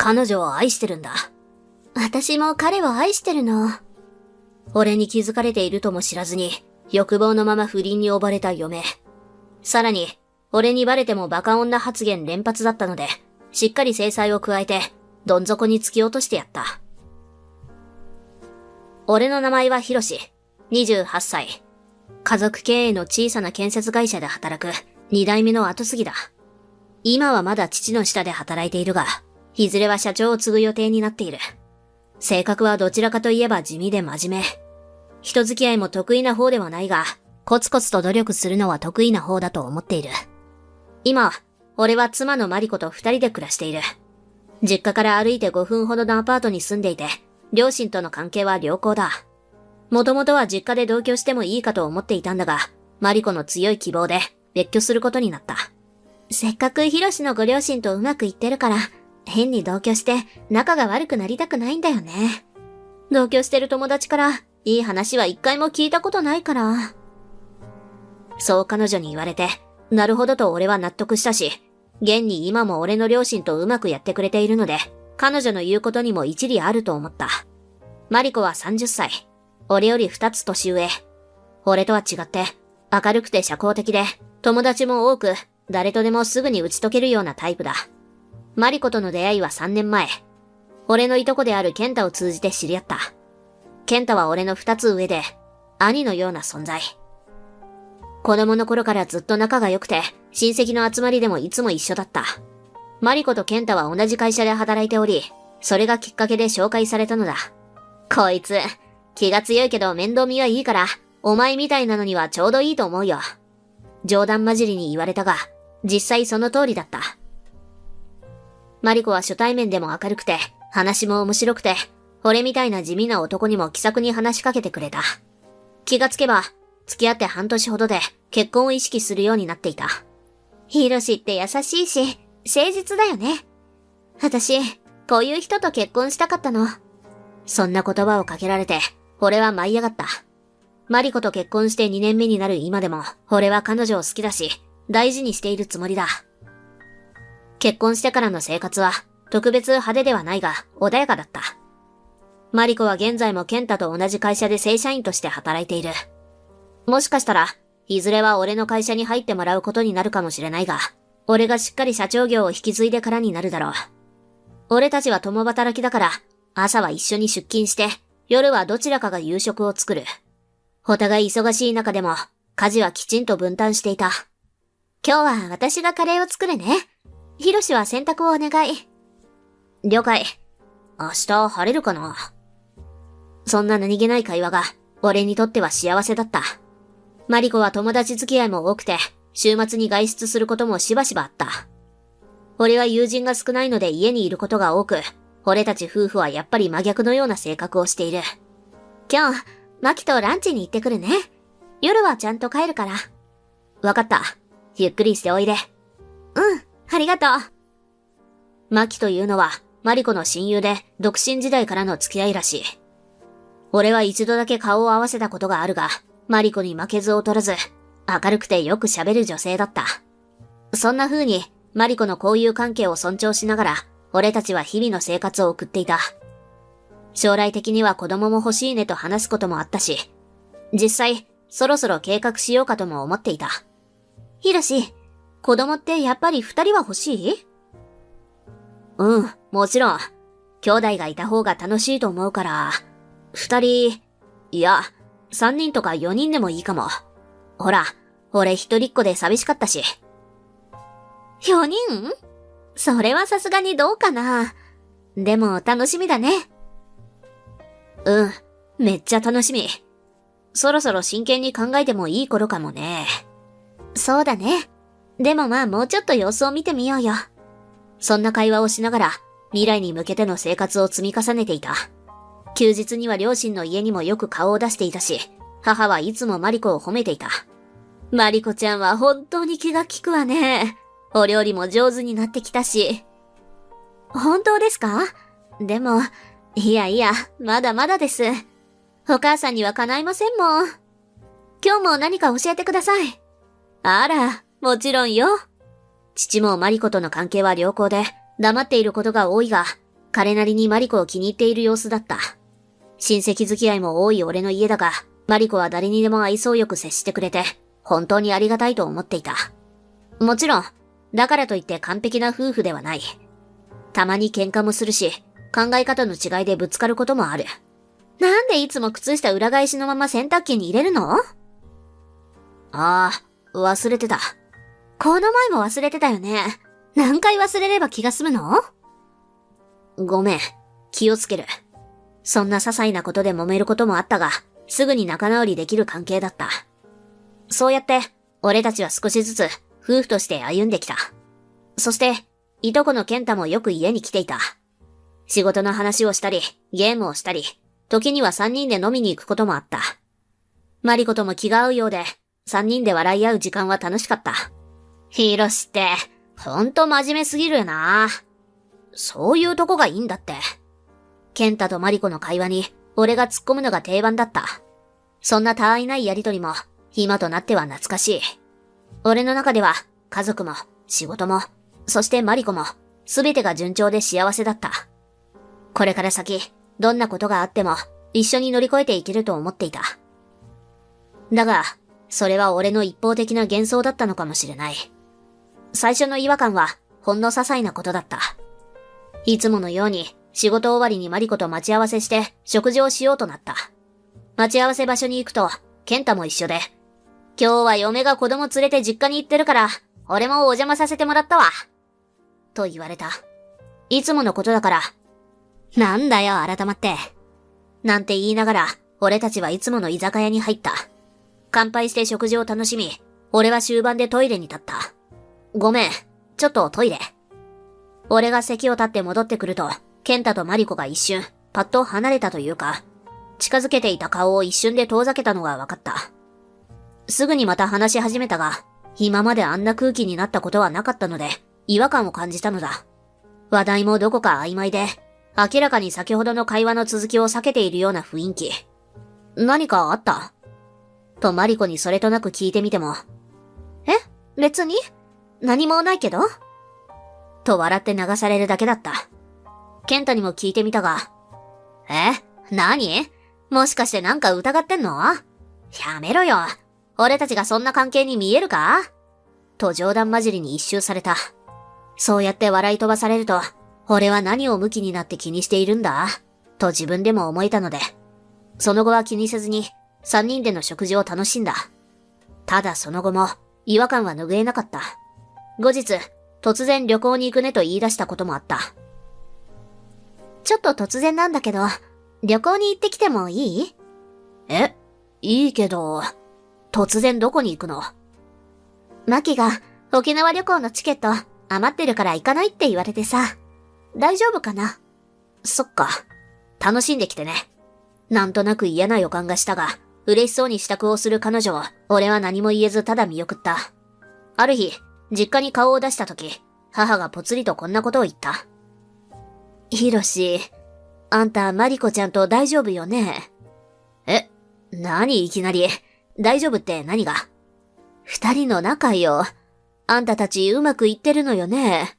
彼女を愛してるんだ。私も彼を愛してるの。俺に気づかれているとも知らずに、欲望のまま不倫に追われた嫁。さらに、俺にバレてもバカ女発言連発だったので、しっかり制裁を加えて、どん底に突き落としてやった。俺の名前はひろし、28歳。家族経営の小さな建設会社で働く2代目の後継ぎだ。今はまだ父の下で働いているが、いずれは社長を継ぐ予定になっている。性格はどちらかといえば地味で真面目。人付き合いも得意な方ではないが、コツコツと努力するのは得意な方だと思っている。今、俺は妻のマリコと2人で暮らしている。実家から歩いて5分ほどのアパートに住んでいて、両親との関係は良好だ。もともとは実家で同居してもいいかと思っていたんだが、マリコの強い希望で別居することになった。せっかくヒロシのご両親とうまくいってるから、変に同居して仲が悪くなりたくないんだよね。同居してる友達からいい話は一回も聞いたことないから。そう彼女に言われて、なるほどと俺は納得したし、現に今も俺の両親とうまくやってくれているので、彼女の言うことにも一理あると思った。マリコは30歳。俺より2つ年上。俺とは違って、明るくて社交的で、友達も多く、誰とでもすぐに打ち解けるようなタイプだ。マリコとの出会いは3年前。俺のいとこであるケンタを通じて知り合った。ケンタは俺の2つ上で、兄のような存在。子供の頃からずっと仲が良くて、親戚の集まりでもいつも一緒だった。マリコとケンタは同じ会社で働いており、それがきっかけで紹介されたのだ。こいつ、気が強いけど面倒見はいいから、お前みたいなのにはちょうどいいと思うよ。冗談交じりに言われたが、実際その通りだった。マリコは初対面でも明るくて、話も面白くて、俺みたいな地味な男にも気さくに話しかけてくれた。気がつけば、付き合って半年ほどで結婚を意識するようになっていた。ヒロシって優しいし、誠実だよね。私、こういう人と結婚したかったの。そんな言葉をかけられて、俺は舞い上がった。マリコと結婚して2年目になる今でも、俺は彼女を好きだし、大事にしているつもりだ。結婚してからの生活は、特別派手ではないが、穏やかだった。マリコは現在もケンタと同じ会社で正社員として働いている。もしかしたら、いずれは俺の会社に入ってもらうことになるかもしれないが、俺がしっかり社長業を引き継いでからになるだろう。俺たちは共働きだから、朝は一緒に出勤して、夜はどちらかが夕食を作る。お互い忙しい中でも、家事はきちんと分担していた。今日は私がカレーを作るね。ヒロシは洗濯をお願い。了解。明日晴れるかな？そんな何気ない会話が、俺にとっては幸せだった。マリコは友達付き合いも多くて、週末に外出することもしばしばあった。俺は友人が少ないので家にいることが多く、俺たち夫婦はやっぱり真逆のような性格をしている。今日、マキとランチに行ってくるね。夜はちゃんと帰るから。わかった。ゆっくりしておいで。うん、ありがとう。マキというのは、マリコの親友で、独身時代からの付き合いらしい。俺は一度だけ顔を合わせたことがあるが、マリコに負けず劣らず、明るくてよく喋る女性だった。そんな風に、マリコの交友関係を尊重しながら、俺たちは日々の生活を送っていた。将来的には子供も欲しいねと話すこともあったし、実際、そろそろ計画しようかとも思っていた。ヒロシ、子供ってやっぱり2人は欲しい？うん、もちろん。兄弟がいた方が楽しいと思うから、2人、いや、3人とか4人でもいいかも。ほら、俺一人っ子で寂しかったし。4人？それはさすがにどうかな。でも楽しみだね。うん、めっちゃ楽しみ。そろそろ真剣に考えてもいい頃かもね。そうだね。でもまあもうちょっと様子を見てみようよ。そんな会話をしながら、未来に向けての生活を積み重ねていた。休日には両親の家にもよく顔を出していたし、母はいつもマリコを褒めていた。マリコちゃんは本当に気が利くわね。お料理も上手になってきたし。本当ですか？でも、いやいや、まだまだです。お母さんには叶いませんもん。今日も何か教えてください。あら、もちろんよ。父もマリコとの関係は良好で、黙っていることが多いが、彼なりにマリコを気に入っている様子だった。親戚付き合いも多い俺の家だが、マリコは誰にでも愛想よく接してくれて、本当にありがたいと思っていた。もちろん、だからといって完璧な夫婦ではない。たまに喧嘩もするし、考え方の違いでぶつかることもある。なんでいつも靴下裏返しのまま洗濯機に入れるの？忘れてた。この前も忘れてたよね。何回忘れれば気が済むの？ごめん、気をつける。そんな些細なことで揉めることもあったが、すぐに仲直りできる関係だった。そうやって、俺たちは少しずつ夫婦として歩んできた。そして、いとこの健太もよく家に来ていた。仕事の話をしたり、ゲームをしたり、時には3人で飲みに行くこともあった。マリコとも気が合うようで、3人で笑い合う時間は楽しかった。ヒロシって、ほんと真面目すぎるよな。そういうとこがいいんだって。健太とマリコの会話に、俺が突っ込むのが定番だった。そんな他愛ないやりとりも、今となっては懐かしい。俺の中では、家族も、仕事も、そしてマリコも、すべてが順調で幸せだった。これから先、どんなことがあっても、一緒に乗り越えていけると思っていた。だが、それは俺の一方的な幻想だったのかもしれない。最初の違和感は、ほんの些細なことだった。いつものように、仕事終わりにマリコと待ち合わせして食事をしようとなった。待ち合わせ場所に行くと、健太も一緒で、今日は嫁が子供連れて実家に行ってるから、俺もお邪魔させてもらったわ。と言われた。いつものことだから、なんだよ改まって。なんて言いながら、俺たちはいつもの居酒屋に入った。乾杯して食事を楽しみ、俺は終盤でトイレに立った。ごめん、ちょっとトイレ。俺が席を立って戻ってくると、健太とマリコが一瞬、パッと離れたというか、近づけていた顔を一瞬で遠ざけたのが分かった。すぐにまた話し始めたが、今まであんな空気になったことはなかったので、違和感を感じたのだ。話題もどこか曖昧で、明らかに先ほどの会話の続きを避けているような雰囲気。何かあった？とマリコにそれとなく聞いてみても、別に？何もないけど？と笑って流されるだけだった。健太にも聞いてみたが、何？もしかしてなんか疑ってんの？やめろよ。俺たちがそんな関係に見えるか？と冗談交じりに一蹴された。そうやって笑い飛ばされると、俺は何をムキになって気にしているんだ？と自分でも思えたので、その後は気にせずに3人での食事を楽しんだ。ただその後も違和感は拭えなかった。後日、突然旅行に行くねと言い出したこともあった。ちょっと突然なんだけど、旅行に行ってきてもいい？いいけど、突然どこに行くの？マキが沖縄旅行のチケット余ってるから行かないって言われてさ。大丈夫かな？そっか。楽しんできてね。なんとなく嫌な予感がしたが、嬉しそうに支度をする彼女を、俺は何も言えずただ見送った。ある日、実家に顔を出した時、母がぽつりとこんなことを言った。ひろし、あんたマリコちゃんと大丈夫よね？何いきなり、大丈夫って何が？2人の仲よ。あんたたちうまくいってるのよね。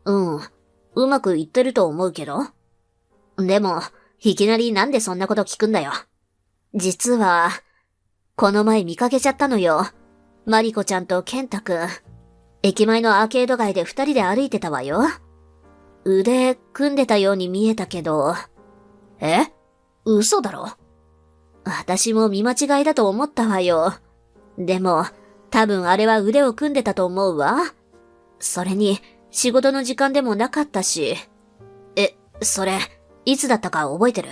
うまくいってると思うけど。でも、いきなりなんでそんなこと聞くんだよ。実は、この前見かけちゃったのよ。マリコちゃんとケンタくん。駅前のアーケード街で2人で歩いてたわよ。腕組んでたように見えたけど。嘘だろ？私も見間違いだと思ったわよ。でも、多分あれは腕を組んでたと思うわ。それに、仕事の時間でもなかったし。それ、いつだったか覚えてる？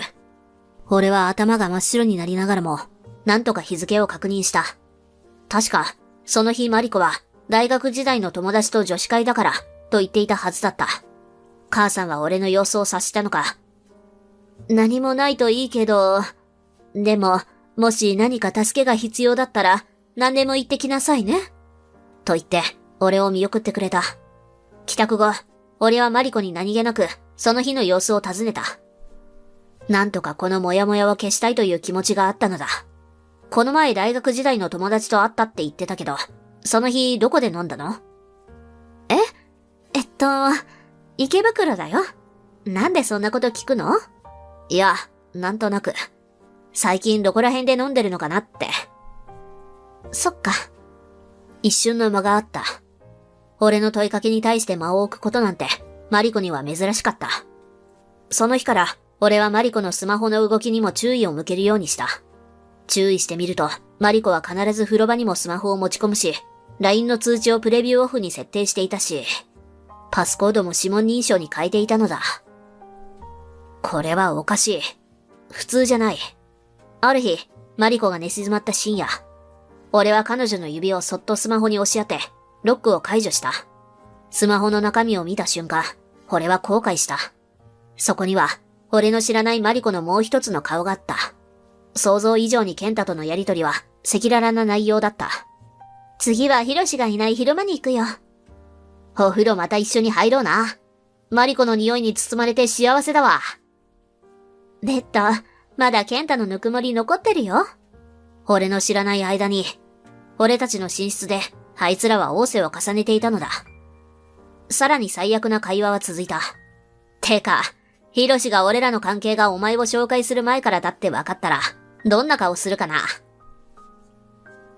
俺は頭が真っ白になりながらも、なんとか日付を確認した。確か、その日マリコは、大学時代の友達と女子会だから、と言っていたはずだった。母さんは俺の様子を察したのか。何もないといいけど、でも、もし何か助けが必要だったら、何でも言ってきなさいね。と言って、俺を見送ってくれた。帰宅後、俺はマリコに何気なく、その日の様子を尋ねた。なんとかこのモヤモヤを消したいという気持ちがあったのだ。この前大学時代の友達と会ったって言ってたけど、その日どこで飲んだの？池袋だよ。なんでそんなこと聞くの？いや、なんとなく。最近どこら辺で飲んでるのかなって。そっか。一瞬の間があった。俺の問いかけに対して間を置くことなんて、マリコには珍しかった。その日から、俺はマリコのスマホの動きにも注意を向けるようにした。注意してみると、マリコは必ず風呂場にもスマホを持ち込むし、LINE の通知をプレビューオフに設定していたし、パスコードも指紋認証に変えていたのだ。これはおかしい。普通じゃない。ある日、マリコが寝静まった深夜、俺は彼女の指をそっとスマホに押し当て、ロックを解除した。スマホの中身を見た瞬間、俺は後悔した。そこには、俺の知らないマリコのもう一つの顔があった。想像以上に健太とのやりとりは、赤裸々な内容だった。次はヒロシがいない広間に行くよ。お風呂また一緒に入ろうな。マリコの匂いに包まれて幸せだわ。レッド、まだ健太のぬくもり残ってるよ。俺の知らない間に、俺たちの寝室で、あいつらは仰せを重ねていたのだ。さらに最悪な会話は続いた。てか、ヒロシが俺らの関係がお前を紹介する前からだって分かったら、どんな顔するかな。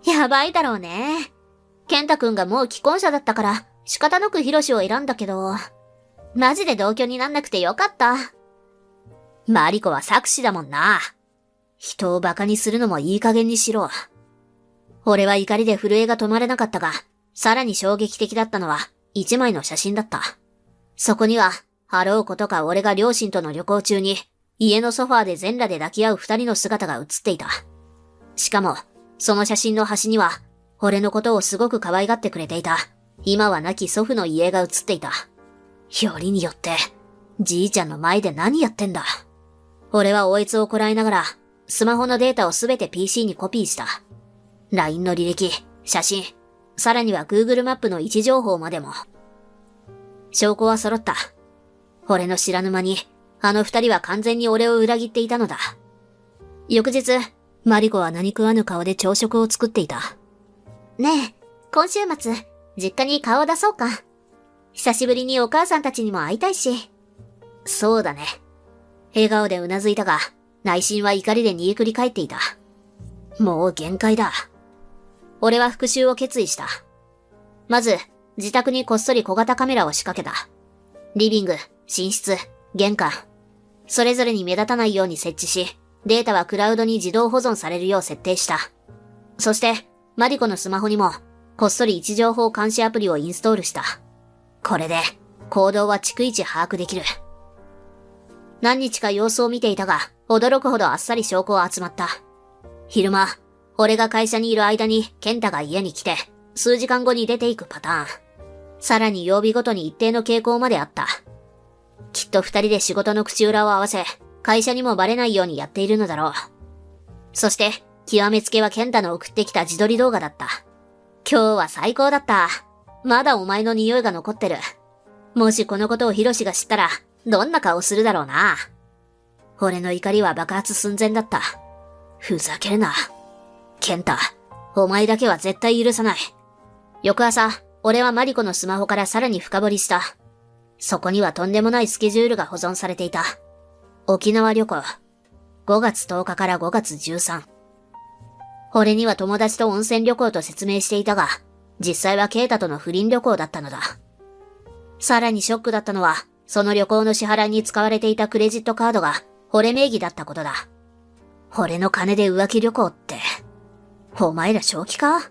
やばいだろうね。健太くんがもう既婚者だったから、仕方なくヒロシを選んだけど、マジで同居になんなくてよかった。マリコは作詞だもんな。人を馬鹿にするのもいい加減にしろ。俺は怒りで震えが止まれなかったが、さらに衝撃的だったのは一枚の写真だった。そこには、あろうことか俺が両親との旅行中に、家のソファーで全裸で抱き合う二人の姿が写っていた。しかも、その写真の端には、俺のことをすごく可愛がってくれていた、今は亡き祖父の遺影が写っていた。よりによって、じいちゃんの前で何やってんだ。俺はおえつをこらえながら、スマホのデータをすべて PC にコピーした。LINE の履歴、写真、さらには Google マップの位置情報までも。証拠は揃った。俺の知らぬ間に、あの二人は完全に俺を裏切っていたのだ。翌日、マリコは何食わぬ顔で朝食を作っていた。ねえ、今週末、実家に顔を出そうか。久しぶりにお母さんたちにも会いたいし。そうだね。笑顔でうなずいたが、内心は怒りで煮えくり返っていた。もう限界だ。俺は復讐を決意した。まず、自宅にこっそり小型カメラを仕掛けた。リビング、寝室、玄関。それぞれに目立たないように設置し、データはクラウドに自動保存されるよう設定した。そして、マリコのスマホにも、こっそり位置情報監視アプリをインストールした。これで、行動は逐一把握できる。何日か様子を見ていたが、驚くほどあっさり証拠は集まった。昼間、俺が会社にいる間に健太が家に来て、数時間後に出ていくパターン。さらに曜日ごとに一定の傾向まであった。きっと二人で仕事の口裏を合わせ、会社にもバレないようにやっているのだろう。そして、極めつけは健太の送ってきた自撮り動画だった。今日は最高だった。まだお前の匂いが残ってる。もしこのことをヒロシが知ったら、どんな顔するだろうな。俺の怒りは爆発寸前だった。ふざけるな。健太、お前だけは絶対許さない。翌朝、俺はマリコのスマホからさらに深掘りした。そこにはとんでもないスケジュールが保存されていた。沖縄旅行。5月10日から5月13。俺には友達と温泉旅行と説明していたが、実際はケイタとの不倫旅行だったのだ。さらにショックだったのは、その旅行の支払いに使われていたクレジットカードが、俺名義だったことだ。俺の金で浮気旅行って、お前ら正気か？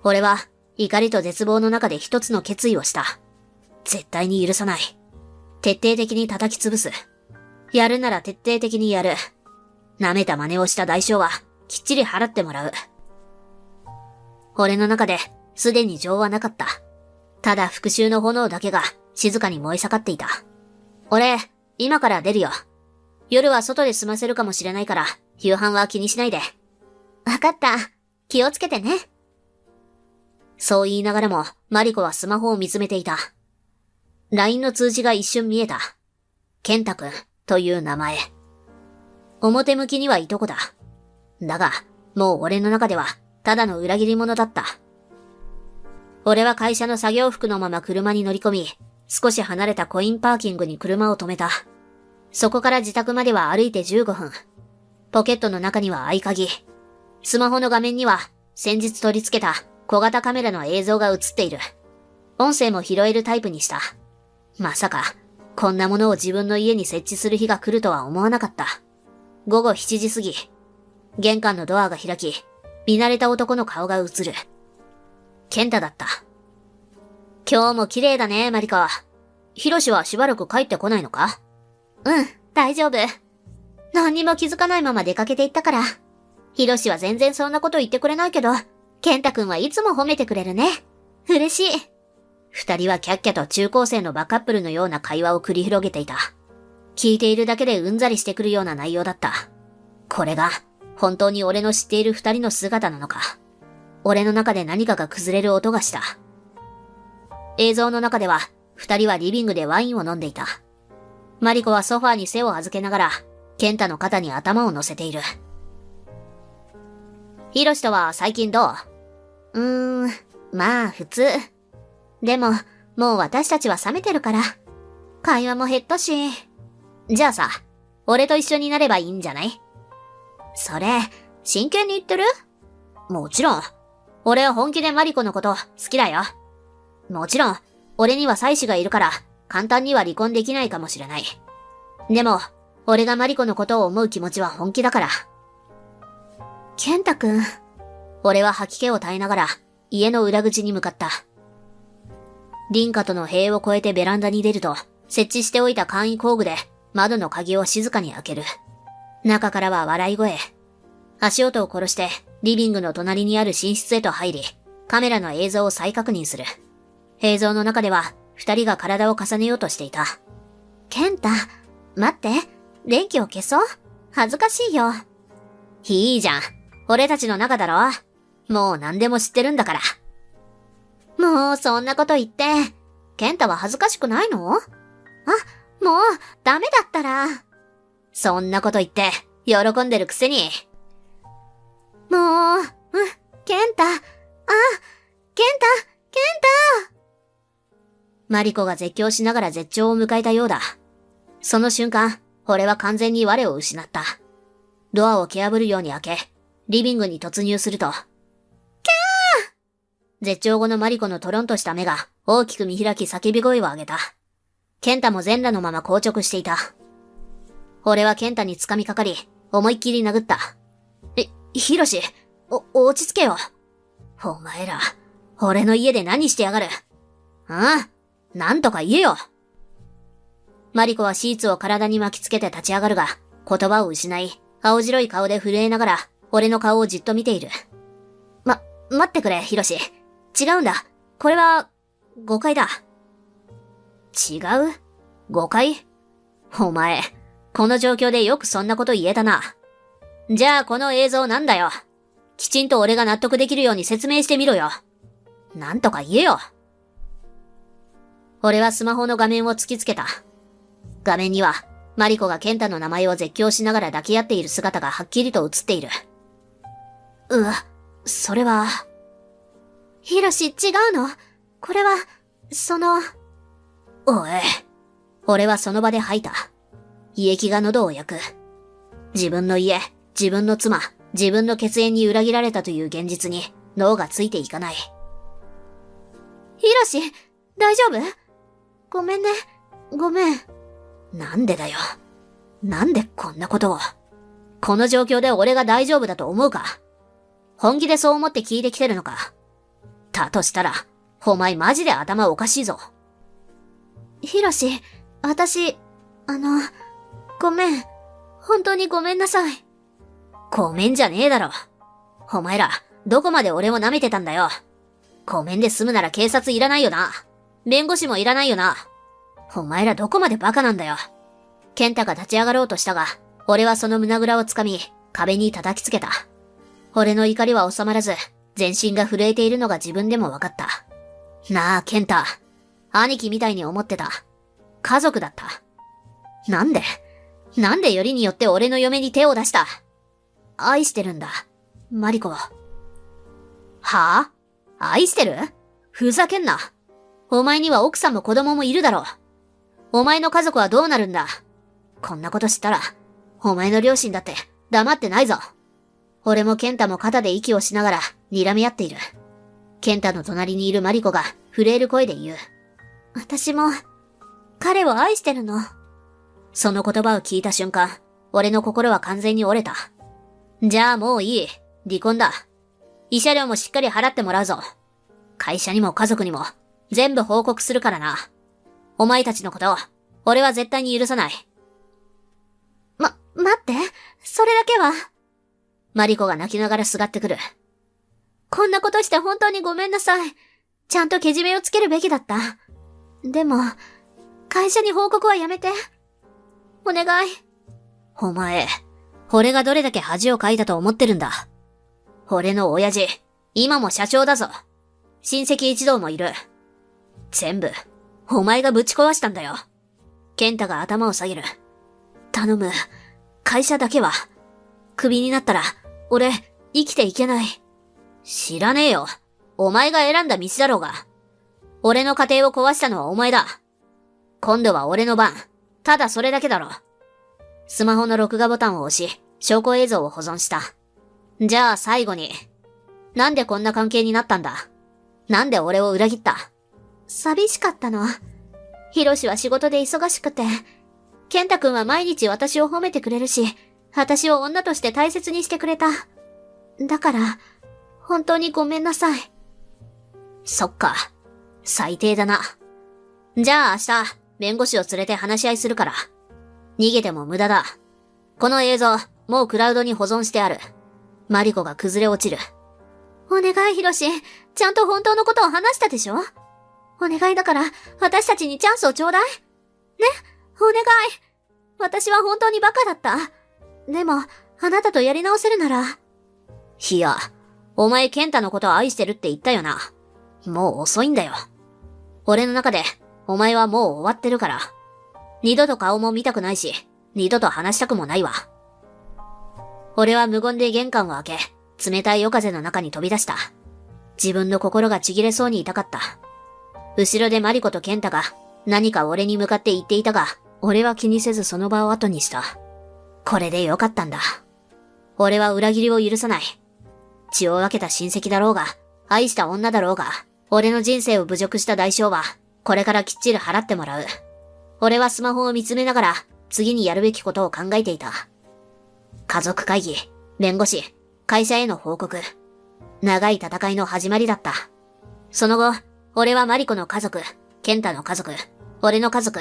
俺は、怒りと絶望の中で一つの決意をした。絶対に許さない。徹底的に叩き潰す。やるなら徹底的にやる。舐めた真似をした代償は、きっちり払ってもらう。俺の中で、すでに情はなかった。ただ復讐の炎だけが、静かに燃え盛っていた。俺、今から出るよ。夜は外で済ませるかもしれないから、夕飯は気にしないで。わかった。気をつけてね。そう言いながらも、マリコはスマホを見つめていた。LINE の通知が一瞬見えた。健太くんという名前。表向きにはいとこだ。だが、もう俺の中では、ただの裏切り者だった。俺は会社の作業服のまま車に乗り込み、少し離れたコインパーキングに車を止めた。そこから自宅までは歩いて15分。ポケットの中には合鍵。スマホの画面には先日取り付けた小型カメラの映像が映っている。音声も拾えるタイプにした。まさか、こんなものを自分の家に設置する日が来るとは思わなかった。午後7時過ぎ。玄関のドアが開き、見慣れた男の顔が映る。健太だった。今日も綺麗だね、マリコ。ヒロシはしばらく帰ってこないのか？うん、大丈夫。何にも気づかないまま出かけていったから。ヒロシは全然そんなこと言ってくれないけど、ケンタくんはいつも褒めてくれるね。嬉しい。二人はキャッキャと中高生のバカップルのような会話を繰り広げていた。聞いているだけでうんざりしてくるような内容だった。これが、本当に俺の知っている二人の姿なのか。俺の中で何かが崩れる音がした。映像の中では、二人はリビングでワインを飲んでいた。マリコはソファーに背を預けながら、ケンタの肩に頭を乗せている。ヒロシとは最近どう？まあ普通。でも、もう私たちは冷めてるから。会話も減ったし。じゃあさ、俺と一緒になればいいんじゃない？それ、真剣に言ってる？もちろん。俺は本気でマリコのこと好きだよ。もちろん、俺には妻子がいるから、簡単には離婚できないかもしれない。でも、俺がマリコのことを思う気持ちは本気だから。ケンタくん。俺は吐き気を耐えながら、家の裏口に向かった。隣家との塀を越えてベランダに出ると、設置しておいた簡易工具で窓の鍵を静かに開ける。中からは笑い声。足音を殺してリビングの隣にある寝室へと入り、カメラの映像を再確認する。映像の中では二人が体を重ねようとしていた。ケンタ、待って。電気を消そう？恥ずかしいよ。いいじゃん。俺たちの仲だろ？もう何でも知ってるんだから。もうそんなこと言って、ケンタは恥ずかしくないの？もう、ダメだったら。そんなこと言って、喜んでるくせに。もう、ケンタ、ケンタマリコが絶叫しながら絶頂を迎えたようだ。その瞬間、俺は完全に我を失った。ドアを蹴破るように開け、リビングに突入すると、絶頂後のマリコのトロンとした目が大きく見開き叫び声を上げた。ケンタも全裸のまま硬直していた。俺はケンタに掴みかかり、思いっきり殴った。ヒロシ、落ち着けよ。お前ら、俺の家で何してやがる？なんとか言えよ。マリコはシーツを体に巻きつけて立ち上がるが、言葉を失い、青白い顔で震えながら、俺の顔をじっと見ている。待ってくれ、ヒロシ。違うんだ。これは、誤解だ。違う？誤解？お前、この状況でよくそんなこと言えたな。じゃあこの映像なんだよ。きちんと俺が納得できるように説明してみろよ。なんとか言えよ。俺はスマホの画面を突きつけた。画面には、マリコがケンタの名前を絶叫しながら抱き合っている姿がはっきりと映っている。それは。ヒロシ、違うの？これは、おい。俺はその場で吐いた。胃液が喉を焼く。自分の家、自分の妻、自分の血縁に裏切られたという現実に脳がついていかない。ヒロシ、大丈夫？ごめんね。ごめん。なんでだよ。なんでこんなことを。この状況で俺が大丈夫だと思うか？本気でそう思って聞いてきてるのか？だとしたら、お前マジで頭おかしいぞ。ヒロシ、私、ごめん。本当にごめんなさい。ごめんじゃねえだろ。お前ら、どこまで俺を舐めてたんだよ。ごめんで済むなら警察いらないよな。弁護士もいらないよな。お前らどこまでバカなんだよ。ケンタが立ち上がろうとしたが、俺はその胸ぐらをつかみ、壁に叩きつけた。俺の怒りは収まらず、全身が震えているのが自分でも分かった。なあ、ケンタ。兄貴みたいに思ってた。家族だった。なんでよりによって俺の嫁に手を出した？愛してるんだ。マリコ。はぁ？愛してる？ふざけんな。お前には奥さんも子供もいるだろう。お前の家族はどうなるんだ。こんなこと知ったら、お前の両親だって黙ってないぞ。俺も健太も肩で息をしながら睨み合っている。健太の隣にいるマリコが震える声で言う。私も、彼を愛してるの。その言葉を聞いた瞬間、俺の心は完全に折れた。じゃあもういい。離婚だ。慰謝料もしっかり払ってもらうぞ。会社にも家族にも全部報告するからな。お前たちのことを俺は絶対に許さない。待って。それだけは。マリコが泣きながらすがってくる。こんなことして本当にごめんなさい。ちゃんとけじめをつけるべきだった。でも、会社に報告はやめて。お願い。お前、俺がどれだけ恥をかいたと思ってるんだ。俺の親父、今も社長だぞ。親戚一同もいる。全部、お前がぶち壊したんだよ。健太が頭を下げる。頼む。会社だけは。クビになったら、俺、生きていけない。知らねえよ。お前が選んだ道だろうが。俺の家庭を壊したのはお前だ。今度は俺の番。ただそれだけだろ。スマホの録画ボタンを押し、証拠映像を保存した。じゃあ最後に。なんでこんな関係になったんだ？なんで俺を裏切った？寂しかったの。ヒロシは仕事で忙しくて、健太くんは毎日私を褒めてくれるし、私を女として大切にしてくれた。だから、本当にごめんなさい。そっか。最低だな。じゃあ明日、弁護士を連れて話し合いするから。逃げても無駄だ。この映像、もうクラウドに保存してある。マリコが崩れ落ちる。お願いヒロシ、ちゃんと本当のことを話したでしょ？お願いだから、私たちにチャンスをちょうだい。ね？お願い。私は本当にバカだった。でも、あなたとやり直せるなら。いや、お前健太のことを愛してるって言ったよな。もう遅いんだよ。俺の中で、お前はもう終わってるから。二度と顔も見たくないし、二度と話したくもないわ。俺は無言で玄関を開け、冷たい夜風の中に飛び出した。自分の心がちぎれそうに痛かった。後ろでマリコと健太が何か俺に向かって言っていたが、俺は気にせずその場を後にした。これでよかったんだ。俺は裏切りを許さない。血を分けた親戚だろうが、愛した女だろうが、俺の人生を侮辱した代償は、これからきっちり払ってもらう。俺はスマホを見つめながら、次にやるべきことを考えていた。家族会議、弁護士、会社への報告。長い戦いの始まりだった。その後、俺はマリコの家族、健太の家族、俺の家族、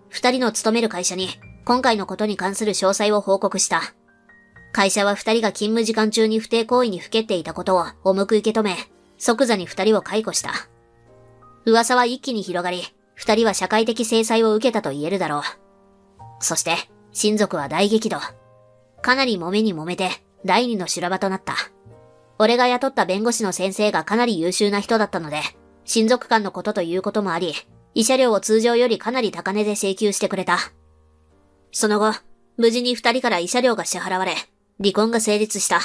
二人の勤める会社に、今回のことに関する詳細を報告した。会社は二人が勤務時間中に不貞行為にふけっていたことを重く受け止め、即座に二人を解雇した。噂は一気に広がり、二人は社会的制裁を受けたと言えるだろう。そして、親族は大激怒。かなり揉めに揉めて、第二の修羅場となった。俺が雇った弁護士の先生がかなり優秀な人だったので、親族間のことということもあり、慰謝料を通常よりかなり高値で請求してくれた。その後、無事に二人から慰謝料が支払われ、離婚が成立した。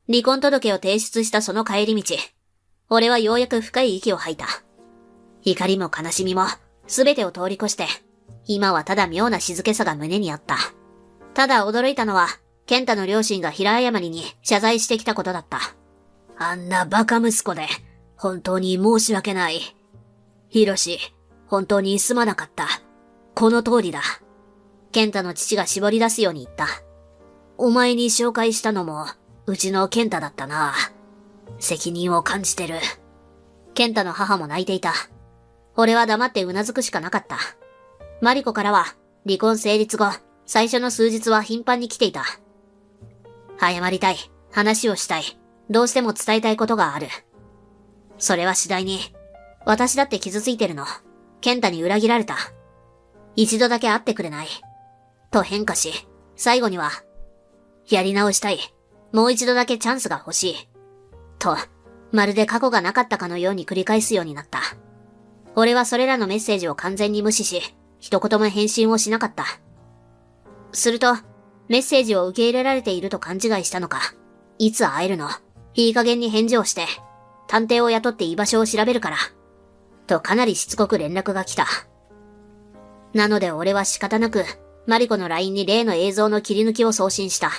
離婚届を提出したその帰り道、俺はようやく深い息を吐いた。怒りも悲しみも、すべてを通り越して、今はただ妙な静けさが胸にあった。ただ驚いたのは、健太の両親が平謝りに謝罪してきたことだった。あんなバカ息子で、本当に申し訳ない。ヒロシ、本当にすまなかった。この通りだ。健太の父が絞り出すように言った。お前に紹介したのも、うちの健太だったな。責任を感じてる。健太の母も泣いていた。俺は黙ってうなずくしかなかった。マリコからは、離婚成立後、最初の数日は頻繁に来ていた。謝りたい、話をしたい、どうしても伝えたいことがある。それは次第に、私だって傷ついてるの。健太に裏切られた。一度だけ会ってくれない。と変化し、最後には、やり直したい。もう一度だけチャンスが欲しい。と、まるで過去がなかったかのように繰り返すようになった。俺はそれらのメッセージを完全に無視し、一言も返信をしなかった。すると、メッセージを受け入れられていると勘違いしたのか、いつ会えるの？いい加減に返事をして、探偵を雇って居場所を調べるから。とかなりしつこく連絡が来た。なので俺は仕方なく、マリコの LINE に例の映像の切り抜きを送信した。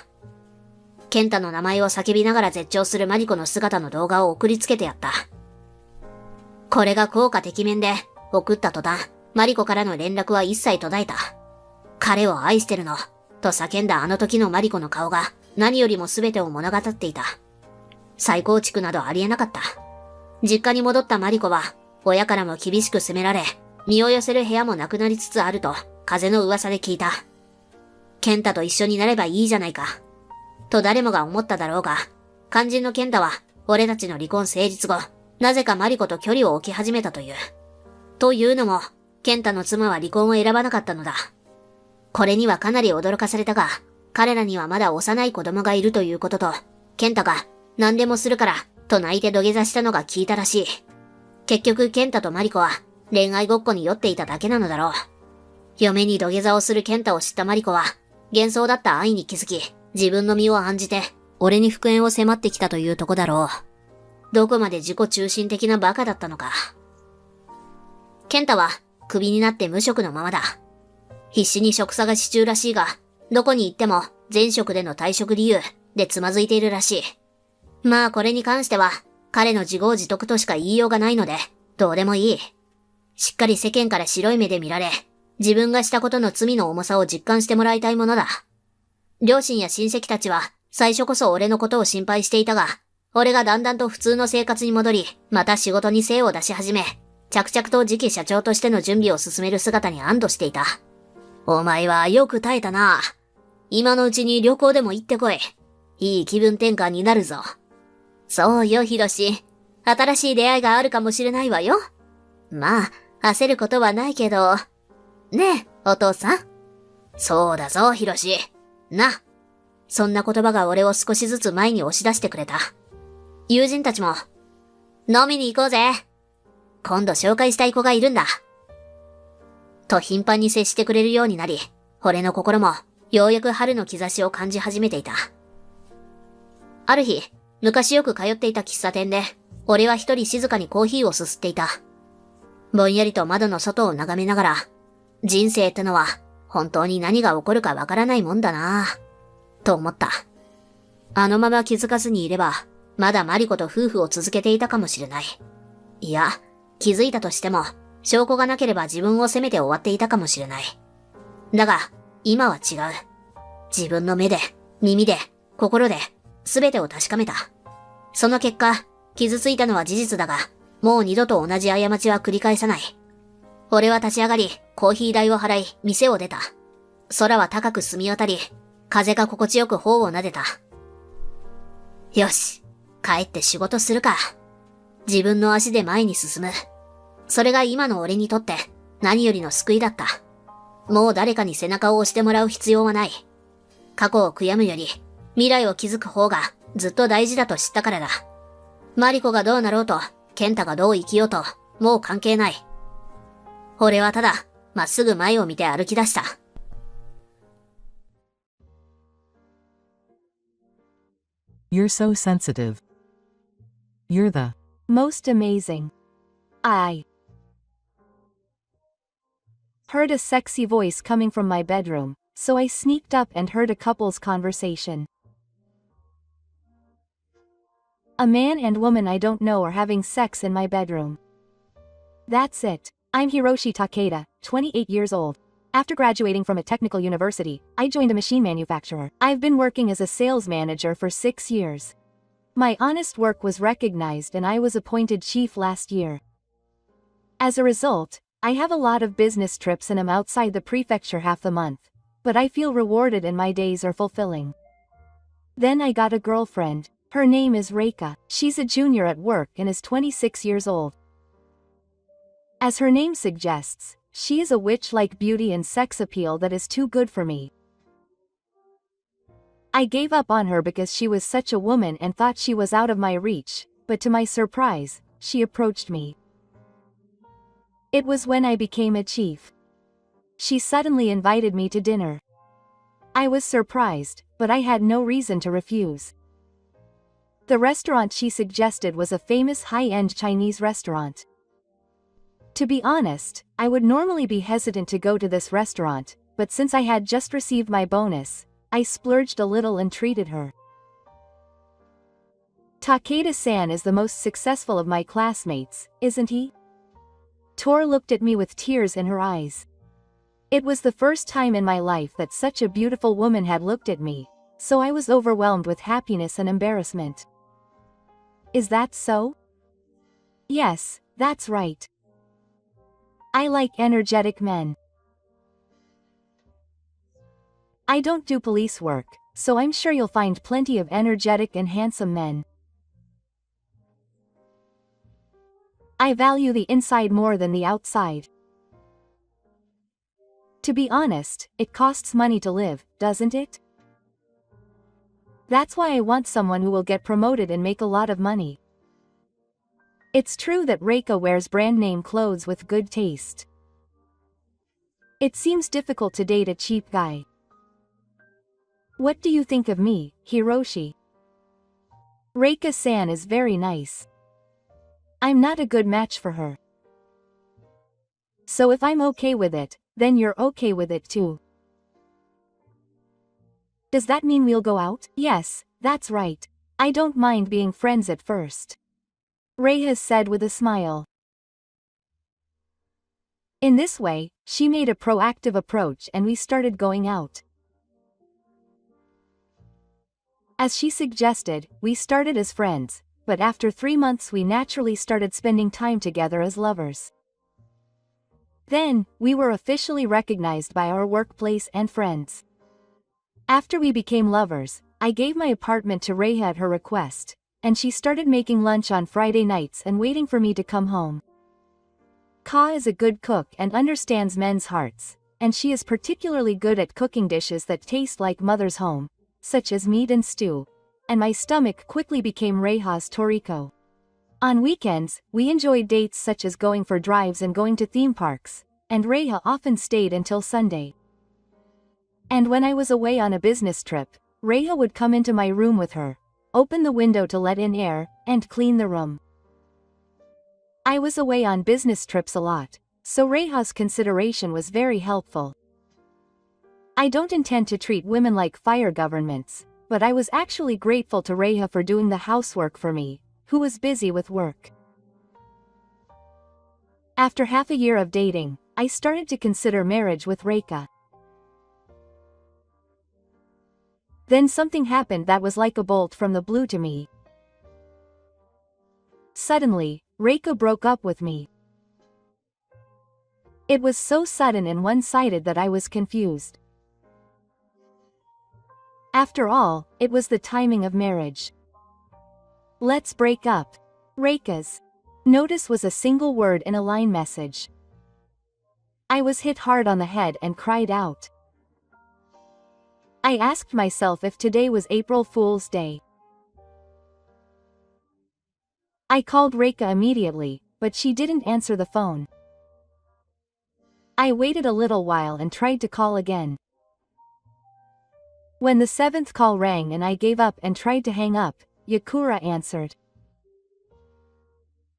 健太の名前を叫びながら絶頂するマリコの姿の動画を送りつけてやった。これが効果てきめんで、送った途端、マリコからの連絡は一切途絶えた。彼を愛してるの、と叫んだあの時のマリコの顔が何よりも全てを物語っていた。再構築などありえなかった。実家に戻ったマリコは、親からも厳しく責められ、身を寄せる部屋もなくなりつつあると、風の噂で聞いた。健太と一緒になればいいじゃないか。と誰もが思っただろうが、肝心の健太は、俺たちの離婚成立後、なぜかマリコと距離を置き始めたという。というのも、健太の妻は離婚を選ばなかったのだ。これにはかなり驚かされたが、彼らにはまだ幼い子供がいるということと、健太が何でもするから、と泣いて土下座したのが聞いたらしい。結局健太とマリコは恋愛ごっこに酔っていただけなのだろう。嫁に土下座をする健太を知ったマリコは、幻想だった愛に気づき、自分の身を案じて、俺に復縁を迫ってきたというとこだろう。どこまで自己中心的なバカだったのか。健太は、クビになって無職のままだ。必死に職探し中らしいが、どこに行っても前職での退職理由でつまずいているらしい。まあこれに関しては、彼の自業自得としか言いようがないので、どうでもいい。しっかり世間から白い目で見られ、自分がしたことの罪の重さを実感してもらいたいものだ。両親や親戚たちは、最初こそ俺のことを心配していたが、俺がだんだんと普通の生活に戻り、また仕事に精を出し始め、着々と次期社長としての準備を進める姿に安堵していた。お前はよく耐えたな。今のうちに旅行でも行ってこい。いい気分転換になるぞ。そうよ、ヒロシ。新しい出会いがあるかもしれないわよ。まあ、焦ることはないけど。ねえ、お父さん。そうだぞ、ヒロシ。な。そんな言葉が俺を少しずつ前に押し出してくれた。友人たちも、飲みに行こうぜ。今度紹介したい子がいるんだ。と頻繁に接してくれるようになり、俺の心もようやく春の兆しを感じ始めていた。ある日、昔よく通っていた喫茶店で、俺は一人静かにコーヒーをすすっていた。ぼんやりと窓の外を眺めながら、人生ってのは本当に何が起こるかわからないもんだなぁ、と思った。あのまま気づかずにいれば、まだマリコと夫婦を続けていたかもしれない。いや、気づいたとしても、証拠がなければ自分を責めて終わっていたかもしれない。だが、今は違う。自分の目で、耳で、心で、すべてを確かめた。その結果、傷ついたのは事実だが、もう二度と同じ過ちは繰り返さない。俺は立ち上がり、コーヒー代を払い、店を出た。空は高く澄み渡り、風が心地よく頬を撫でた。よし、帰って仕事するか。自分の足で前に進む。それが今の俺にとって何よりの救いだった。もう誰かに背中を押してもらう必要はない。過去を悔やむより、未来を築く方がずっと大事だと知ったからだ。マリコがどうなろうと、健太がどう生きようと、もう関係ない。俺はただ、まっすぐ前を見て歩き出した。You're so sensitive. You're the most amazing. I heard a sexy voice coming from my bedroom, so I sneaked up and heard a couple's conversation. A man and woman I don't know are having sex in my bedroom. That's it. I'm Hiroshi Takeda, 28 years old. After graduating from a technical university, I joined a machine manufacturer. I've been working as a sales manager for 6 years. My honest work was recognized and I was appointed chief last year. As a result, I have a lot of business trips and am outside the prefecture half the month. But I feel rewarded and my days are fulfilling. Then I got a girlfriend. Her name is Reika. She's a junior at work and is 26 years old. As her name suggests, she is a witch-like beauty and sex appeal that is too good for me. I gave up on her because she was such a woman and thought she was out of my reach, but to my surprise, she approached me. It was when I became a chief. She suddenly invited me to dinner. I was surprised, but I had no reason to refuse. The restaurant she suggested was a famous high-end Chinese restaurant. To be honest, I would normally be hesitant to go to this restaurant, but since I had just received my bonus, I splurged a little and treated her. Takeda-san is the most successful of my classmates, isn't he? Tor looked at me with tears in her eyes. It was the first time in my life that such a beautiful woman had looked at me, so I was overwhelmed with happiness and embarrassment. Is that so? Yes, that's right. I like energetic men. I don't do police work, so I'm sure you'll find plenty of energetic and handsome men. I value the inside more than the outside. To be honest, it costs money to live, doesn't it? That's why I want someone who will get promoted and make a lot of money. It's true that Reika wears brand name clothes with good taste. It seems difficult to date a cheap guy. What do you think of me, Hiroshi? Reika-san is very nice. I'm not a good match for her. So if I'm okay with it, then you're okay with it too. Does that mean we'll go out? Yes, that's right. I don't mind being friends at first. Reika said with a smile. In this way, she made a proactive approach and we started going out. As she suggested, we started as friends, but after 3 months we naturally started spending time together as lovers. Then, we were officially recognized by our workplace and friends. After we became lovers, I gave my apartment to Reika at her request, and she started making lunch on Friday nights and waiting for me to come home. Ka is a good cook and understands men's hearts, and she is particularly good at cooking dishes that taste like mother's home, such as meat and stew, and my stomach quickly became Reika's toriko. On weekends, we enjoyed dates such as going for drives and going to theme parks, and Reika often stayed until Sunday. And when I was away on a business trip, Reika would come into my room with her, open the window to let in air, and clean the room. I was away on business trips a lot, so Reika's consideration was very helpful. I don't intend to treat women like fire governments, but I was actually grateful to Reika for doing the housework for me, who was busy with work. After half a year of dating, I started to consider marriage with Reika. Then something happened that was like a bolt from the blue to me. Suddenly, Reika broke up with me. It was so sudden and one-sided that I was confused. After all, it was the timing of marriage. Let's break up. Reika's notice was a single word in a line message. I was hit hard on the head and cried out. I asked myself if today was April Fool's Day. I called Reika immediately, but she didn't answer the phone. I waited a little while and tried to call again. When the 7th call rang and I gave up and tried to hang up, Yakura answered.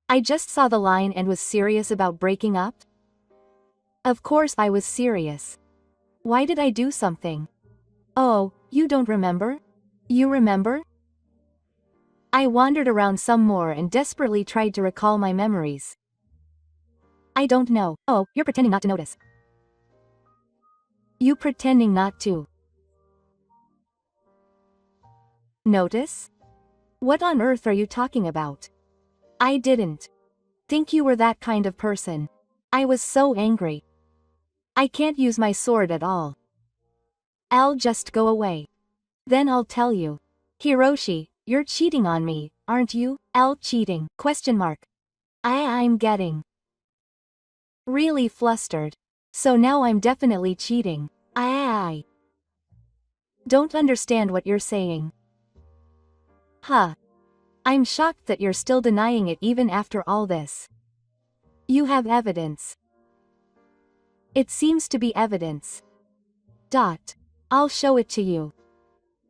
I just saw the line and was serious about breaking up? Of course I was serious. Why did I do something? Oh, you don't remember? You remember? I wandered around some more and desperately tried to recall my memories. I don't know. Oh, you're pretending not to notice. You pretending not to notice? What on earth are you talking about? I didn't think you were that kind of person. I was so angry. I can't use my sword at all. I'll just go away. Then I'll tell you. Hiroshi, you're cheating on me, aren't you? I'll cheating? Question mark. I'm getting really flustered. So now I'm definitely cheating. I don't understand what you're saying. Huh. I'm shocked that you're still denying it even after all this. You have evidence. It seems to be evidence. I'll show it to you.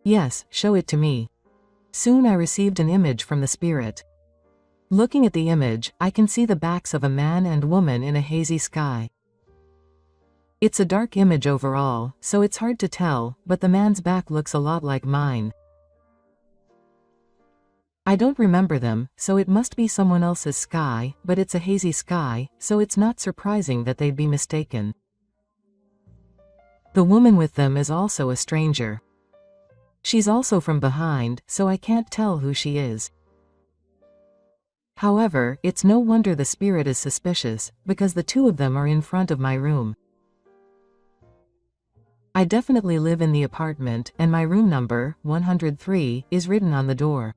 Yes, show it to me. Soon I received an image from the spirit. Looking at the image, I can see the backs of a man and woman in a hazy sky. It's a dark image overall, so it's hard to tell, but the man's back looks a lot like mine. I don't remember them, so it must be someone else's sky, but it's a hazy sky, so it's not surprising that they'd be mistaken. The woman with them is also a stranger. She's also from behind, so I can't tell who she is. However, it's no wonder the spirit is suspicious, because the two of them are in front of my room. I definitely live in the apartment, and my room number, 103, is written on the door.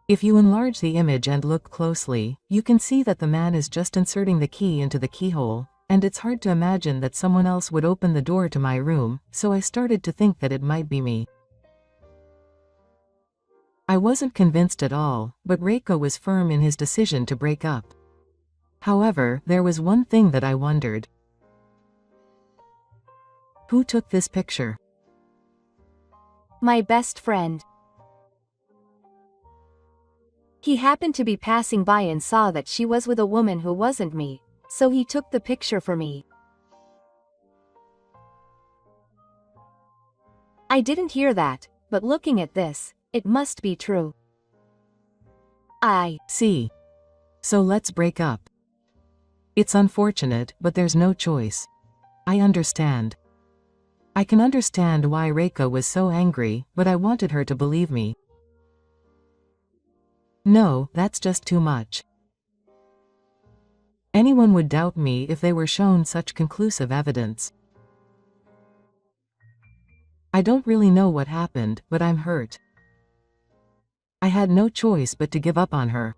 If you enlarge the image and look closely, you can see that the man is just inserting the key into the keyhole, and it's hard to imagine that someone else would open the door to my room, so I started to think that it might be me. I wasn't convinced at all, but Reiko was firm in his decision to break up. However, there was one thing that I wondered. Who took this picture? My best friend. He happened to be passing by and saw that she was with a woman who wasn't me, so he took the picture for me. I didn't hear that, but looking at this, it must be true. I See. So let's break up. It's unfortunate, but there's no choice. I understand. I can understand why Reiko was so angry, but I wanted her to believe me. No, that's just too much. Anyone would doubt me if they were shown such conclusive evidence. I don't really know what happened, but I'm hurt. I had no choice but to give up on her.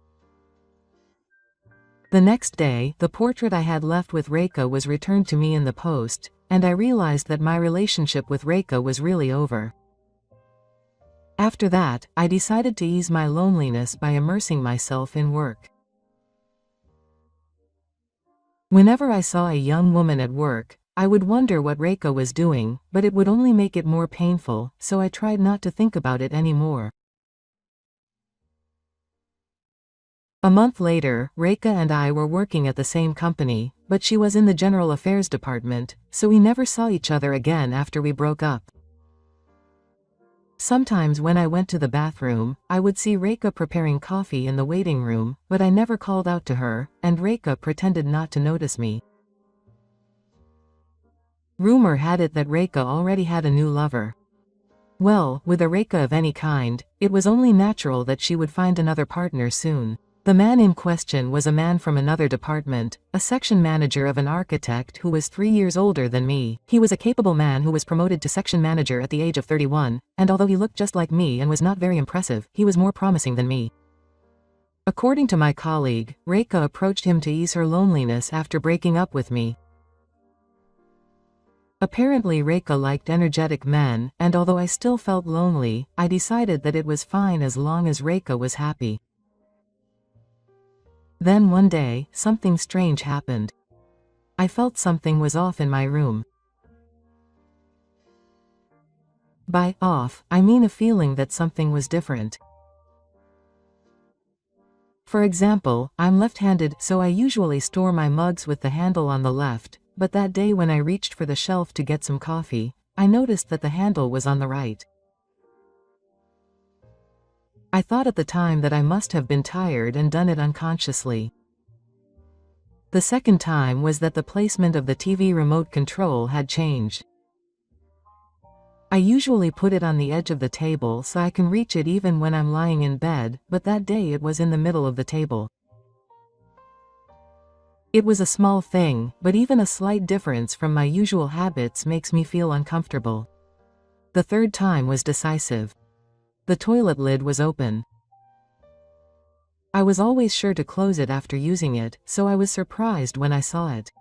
The next day, the portrait I had left with Reiko was returned to me in the post, and I realized that my relationship with Reiko was really over. After that, I decided to ease my loneliness by immersing myself in work. Whenever I saw a young woman at work, I would wonder what Reiko was doing, but it would only make it more painful, so I tried not to think about it anymore. A month later, Reika and I were working at the same company, but she was in the general affairs department, so we never saw each other again after we broke up. Sometimes when I went to the bathroom, I would see Reika preparing coffee in the waiting room, but I never called out to her, and Reika pretended not to notice me. Rumor had it that Reika already had a new lover. Well, with a Reika of any kind, it was only natural that she would find another partner soon. The man in question was a man from another department, a section manager of an architect who was 3 years older than me. He was a capable man who was promoted to section manager at the age of 31, and although he looked just like me and was not very impressive, he was more promising than me. According to my colleague, Reika approached him to ease her loneliness after breaking up with me. Apparently Reika liked energetic men, and although I still felt lonely, I decided that it was fine as long as Reika was happy. Then one day, something strange happened. I felt something was off in my room. By off, I mean a feeling that something was different. For example, I'm left-handed, so I usually store my mugs with the handle on the left, but that day when I reached for the shelf to get some coffee, I noticed that the handle was on the right. I thought at the time that I must have been tired and done it unconsciously. The second time was that the placement of the TV remote control had changed. I usually put it on the edge of the table so I can reach it even when I'm lying in bed, but that day it was in the middle of the table. It was a small thing, but even a slight difference from my usual habits makes me feel uncomfortable. The third time was decisive. The toilet lid was open. I was always sure to close it after using it, so I was surprised when I saw it.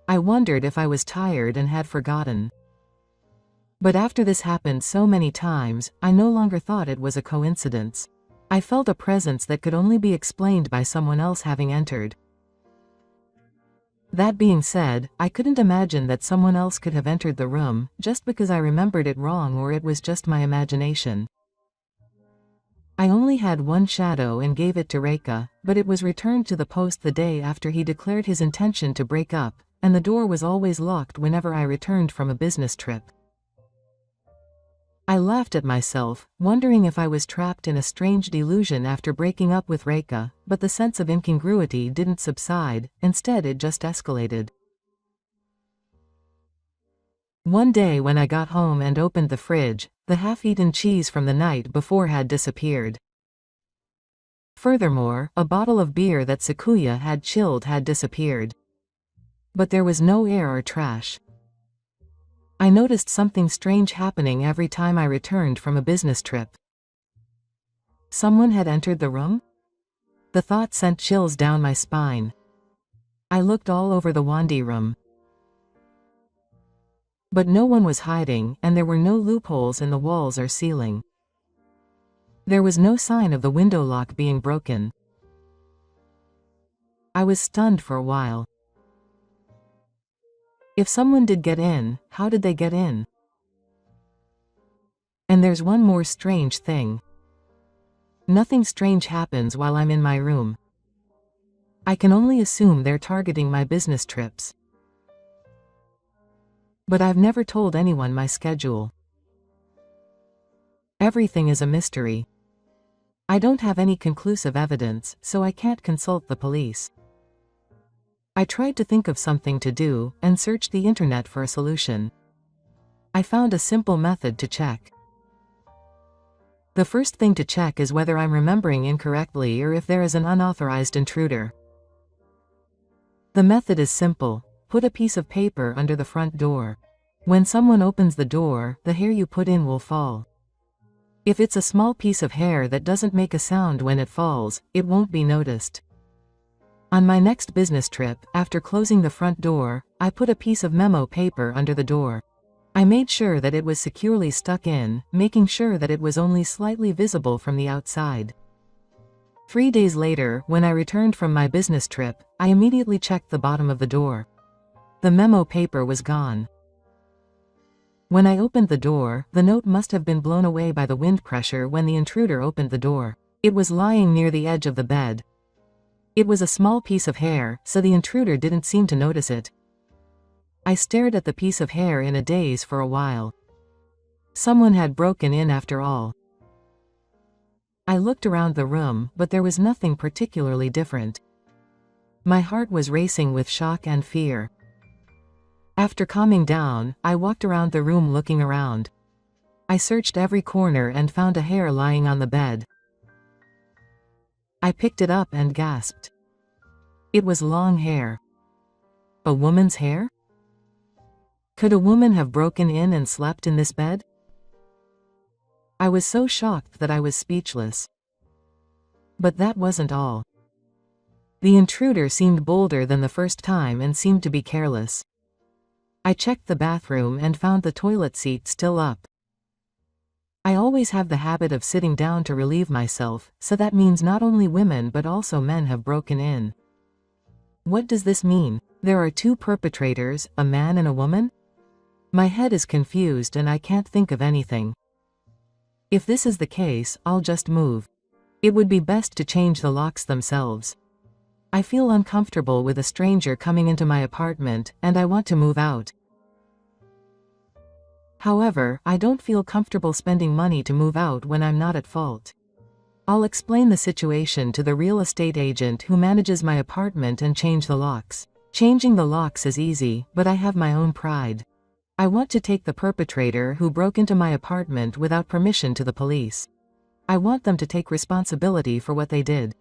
I wondered if I was tired and had forgotten. But after this happened so many times, I no longer thought it was a coincidence. I felt a presence that could only be explained by someone else having entered. That being said, I couldn't imagine that someone else could have entered the room, just because I remembered it wrong or it was just my imagination. I only had one shadow and gave it to Reika, but it was returned to the post the day after he declared his intention to break up, and the door was always locked whenever I returned from a business trip. I laughed at myself, wondering if I was trapped in a strange delusion after breaking up with Reika, but the sense of incongruity didn't subside, instead it just escalated. One day when I got home and opened the fridge, the half-eaten cheese from the night before had disappeared. Furthermore, a bottle of beer that Sakuya had chilled had disappeared. But there was no air or trash. I noticed something strange happening every time I returned from a business trip. Someone had entered the room? The thought sent chills down my spine. I looked all over the Wandi room. But no one was hiding, and there were no loopholes in the walls or ceiling. There was no sign of the window lock being broken. I was stunned for a while. If someone did get in, how did they get in? And there's one more strange thing. Nothing strange happens while I'm in my room. I can only assume they're targeting my business trips. But I've never told anyone my schedule. Everything is a mystery. I don't have any conclusive evidence, so I can't consult the police. I tried to think of something to do, and searched the internet for a solution. I found a simple method to check. The first thing to check is whether I'm remembering incorrectly or if there is an unauthorized intruder. The method is simple. Put a piece of paper under the front door. When someone opens the door, the hair you put in will fall. If it's a small piece of hair that doesn't make a sound when it falls, it won't be noticed. On my next business trip, after closing the front door, I put a piece of memo paper under the door. I made sure that it was securely stuck in, making sure that it was only slightly visible from the outside. 3 days later, when I returned from my business trip, I immediately checked the bottom of the door. The memo paper was gone. When I opened the door, the note must have been blown away by the wind pressure when the intruder opened the door. It was lying near the edge of the bed. It was a small piece of hair, so the intruder didn't seem to notice it. I stared at the piece of hair in a daze for a while. Someone had broken in after all. I looked around the room, but there was nothing particularly different. My heart was racing with shock and fear. After calming down, I walked around the room looking around. I searched every corner and found a hair lying on the bed. I picked it up and gasped. It was long hair. A woman's hair? Could a woman have broken in and slept in this bed? I was so shocked that I was speechless. But that wasn't all. The intruder seemed bolder than the first time and seemed to be careless. I checked the bathroom and found the toilet seat still up. I always have the habit of sitting down to relieve myself, so that means not only women but also men have broken in. What does this mean? There are two perpetrators, a man and a woman? My head is confused and I can't think of anything. If this is the case, I'll just move. It would be best to change the locks themselves. I feel uncomfortable with a stranger coming into my apartment, and I want to move out. However, I don't feel comfortable spending money to move out when I'm not at fault. I'll explain the situation to the real estate agent who manages my apartment and change the locks. Changing the locks is easy, but I have my own pride. I want to take the perpetrator who broke into my apartment without permission to the police. I want them to take responsibility for what they did.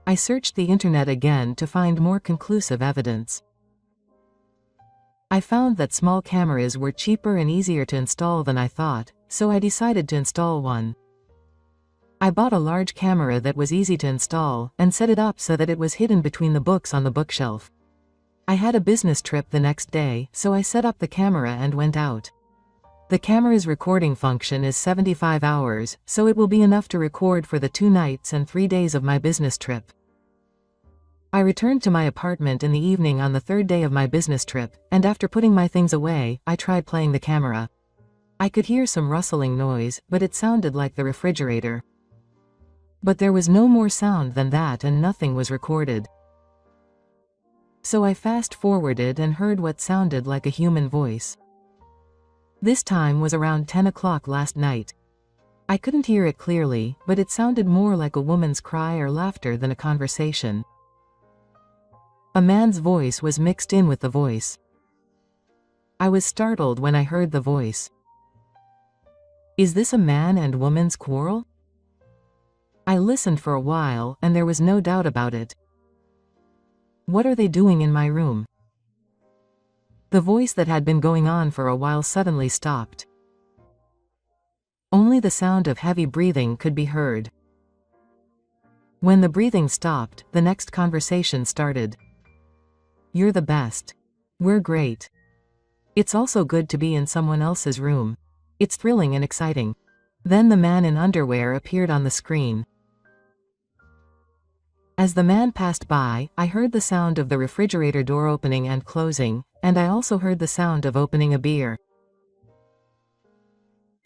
I searched the internet again to find more conclusive evidence. I found that small cameras were cheaper and easier to install than I thought, so I decided to install one. I bought a large camera that was easy to install, and set it up so that it was hidden between the books on the bookshelf. I had a business trip the next day, so I set up the camera and went out. The camera's recording function is 75 hours, so it will be enough to record for the 2 nights and 3 days of my business trip. I returned to my apartment in the evening on the 3rd day of my business trip, and after putting my things away, I tried playing the camera. I could hear some rustling noise, but it sounded like the refrigerator. But there was no more sound than that and nothing was recorded. So I fast-forwarded and heard what sounded like a human voice. This time was around 10 o'clock last night. I couldn't hear it clearly, but it sounded more like a woman's cry or laughter than a conversation. A man's voice was mixed in with the voice. I was startled when I heard the voice. Is this a man and woman's quarrel? I listened for a while, and there was no doubt about it. What are they doing in my room? The voice that had been going on for a while suddenly stopped. Only the sound of heavy breathing could be heard. When the breathing stopped, the next conversation started. You're the best. We're great. It's also good to be in someone else's room. It's thrilling and exciting. Then the man in underwear appeared on the screen. As the man passed by, I heard the sound of the refrigerator door opening and closing, and I also heard the sound of opening a beer.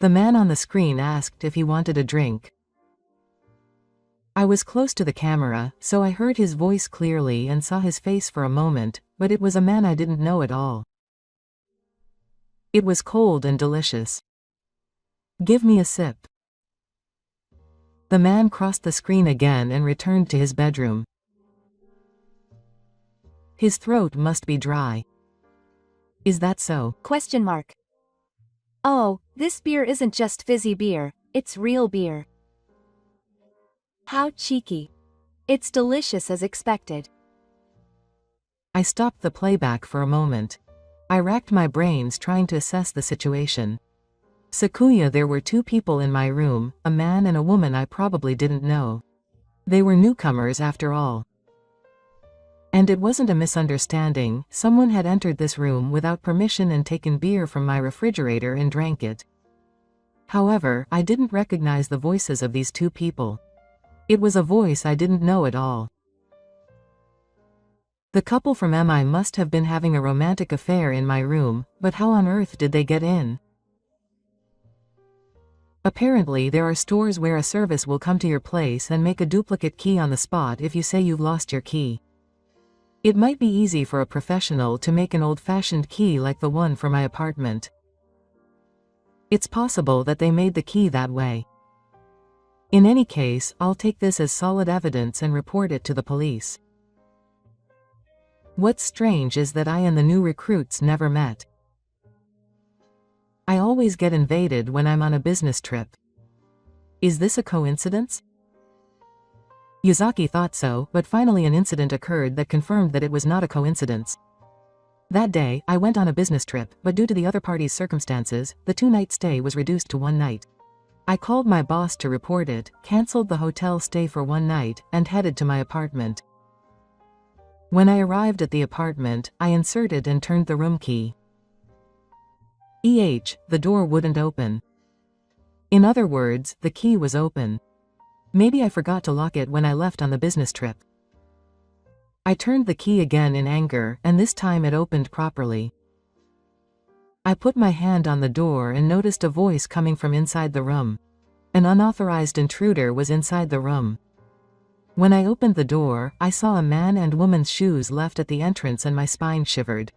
The man on the screen asked if he wanted a drink. I was close to the camera, so I heard his voice clearly and saw his face for a moment, but it was a man I didn't know at all. It was cold and delicious. Give me a sip. The man crossed the screen again and returned to his bedroom. His throat must be dry. Is that so? Question mark. Oh, this beer isn't just fizzy beer, it's real beer. How cheeky. It's delicious as expected. I stopped the playback for a moment. I racked my brains trying to assess the situation. Sakuya, there were two people in my room, a man and a woman I probably didn't know. They were newcomers after all. And it wasn't a misunderstanding, someone had entered this room without permission and taken beer from my refrigerator and drank it. However, I didn't recognize the voices of these two people. It was a voice I didn't know at all. The couple from MI must have been having a romantic affair in my room, but how on earth did they get in? Apparently there are stores where a service will come to your place and make a duplicate key on the spot if you say you've lost your key. It might be easy for a professional to make an old-fashioned key like the one for my apartment. It's possible that they made the key that way. In any case, I'll take this as solid evidence and report it to the police. What's strange is that I and the new recruits never met. I always get invaded when I'm on a business trip. Is this a coincidence? Yuzaki thought so, but finally an incident occurred that confirmed that it was not a coincidence. That day, I went on a business trip, but due to the other party's circumstances, the 2-night stay was reduced to 1 night. I called my boss to report it, cancelled the hotel stay for 1 night, and headed to my apartment. When I arrived at the apartment, I inserted and turned the room key. The door wouldn't open. In other words, the key was open. Maybe I forgot to lock it when I left on the business trip. I turned the key again in anger, and this time it opened properly. I put my hand on the door and noticed a voice coming from inside the room. An unauthorized intruder was inside the room. When I opened the door, I saw a man and woman's shoes left at the entrance and my spine shivered.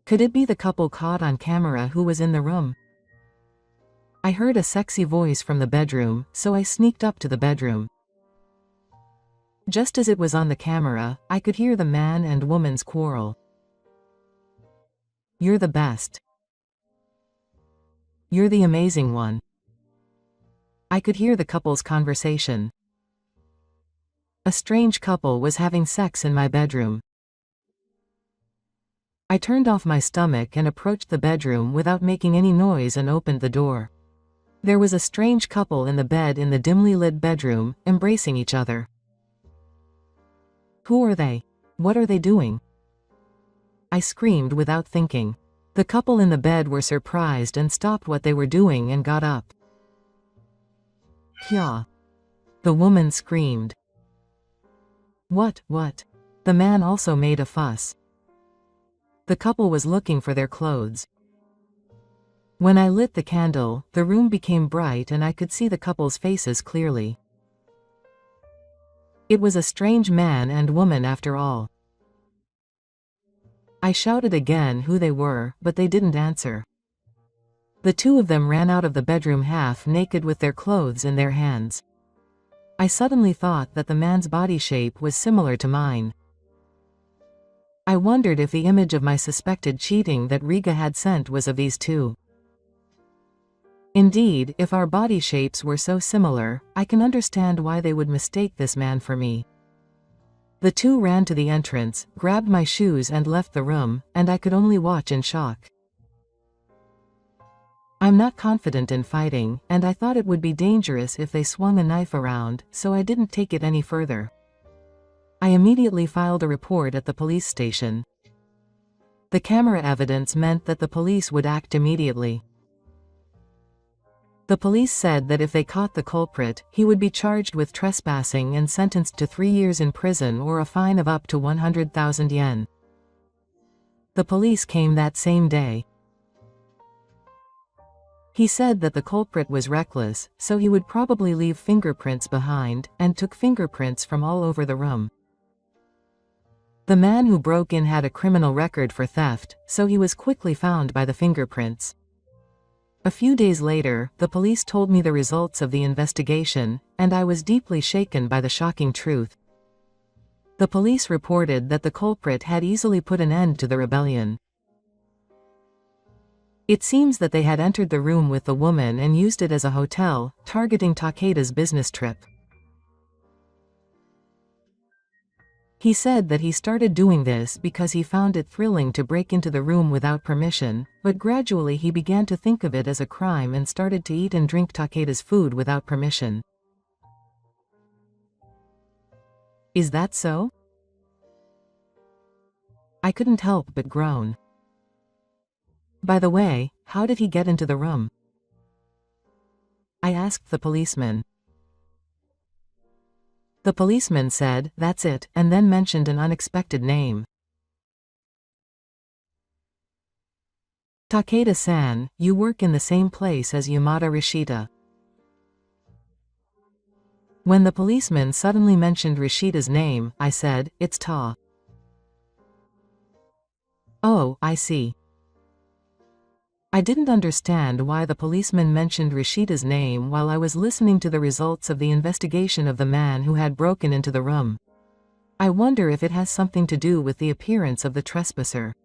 Could it be the couple caught on camera who was in the room? I heard a sexy voice from the bedroom, so I sneaked up to the bedroom. Just as it was on the camera, I could hear the man and woman's quarrel. You're the best. You're the amazing one. I could hear the couple's conversation. A strange couple was having sex in my bedroom. I turned off my stomach and approached the bedroom without making any noise and opened the door. There was a strange couple in the bed in the dimly lit bedroom, embracing each other. Who are they? What are they doing? I screamed without thinking. The couple in the bed were surprised and stopped what they were doing and got up. Kya. The woman screamed. What? The man also made a fuss. The couple was looking for their clothes. When I lit the candle, the room became bright and I could see the couple's faces clearly. It was a strange man and woman after all. I shouted again who they were, but they didn't answer. The two of them ran out of the bedroom half naked with their clothes in their hands. I suddenly thought that the man's body shape was similar to mine. I wondered if the image of my suspected cheating that Riga had sent was of these two. Indeed, if our body shapes were so similar, I can understand why they would mistake this man for me. The two ran to the entrance, grabbed my shoes and left the room, and I could only watch in shock. I'm not confident in fighting, and I thought it would be dangerous if they swung a knife around, so I didn't take it any further. I immediately filed a report at the police station. The camera evidence meant that the police would act immediately. The police said that if they caught the culprit, he would be charged with trespassing and sentenced to 3 years in prison or a fine of up to 100,000 yen. The police came that same day. He said that the culprit was reckless, so he would probably leave fingerprints behind, and took fingerprints from all over the room. The man who broke in had a criminal record for theft, so he was quickly found by the fingerprints. A few days later, the police told me the results of the investigation, and I was deeply shaken by the shocking truth. The police reported that the culprit had easily put an end to the rebellion. It seems that they had entered the room with the woman and used it as a hotel, targeting Takeda's business trip. He said that he started doing this because he found it thrilling to break into the room without permission, but gradually he began to think of it as a crime and started to eat and drink Takeda's food without permission. Is that so? I couldn't help but groan. By the way, how did he get into the room? I asked the policeman. The policeman said, "That's it," and then mentioned an unexpected name. Takeda-san, you work in the same place as Yamada Rishita. When the policeman suddenly mentioned Rishita's name, I said, "It's Ta." Oh, I see. I didn't understand why the policeman mentioned Rishita's name while I was listening to the results of the investigation of the man who had broken into the room. I wonder if it has something to do with the appearance of the trespasser.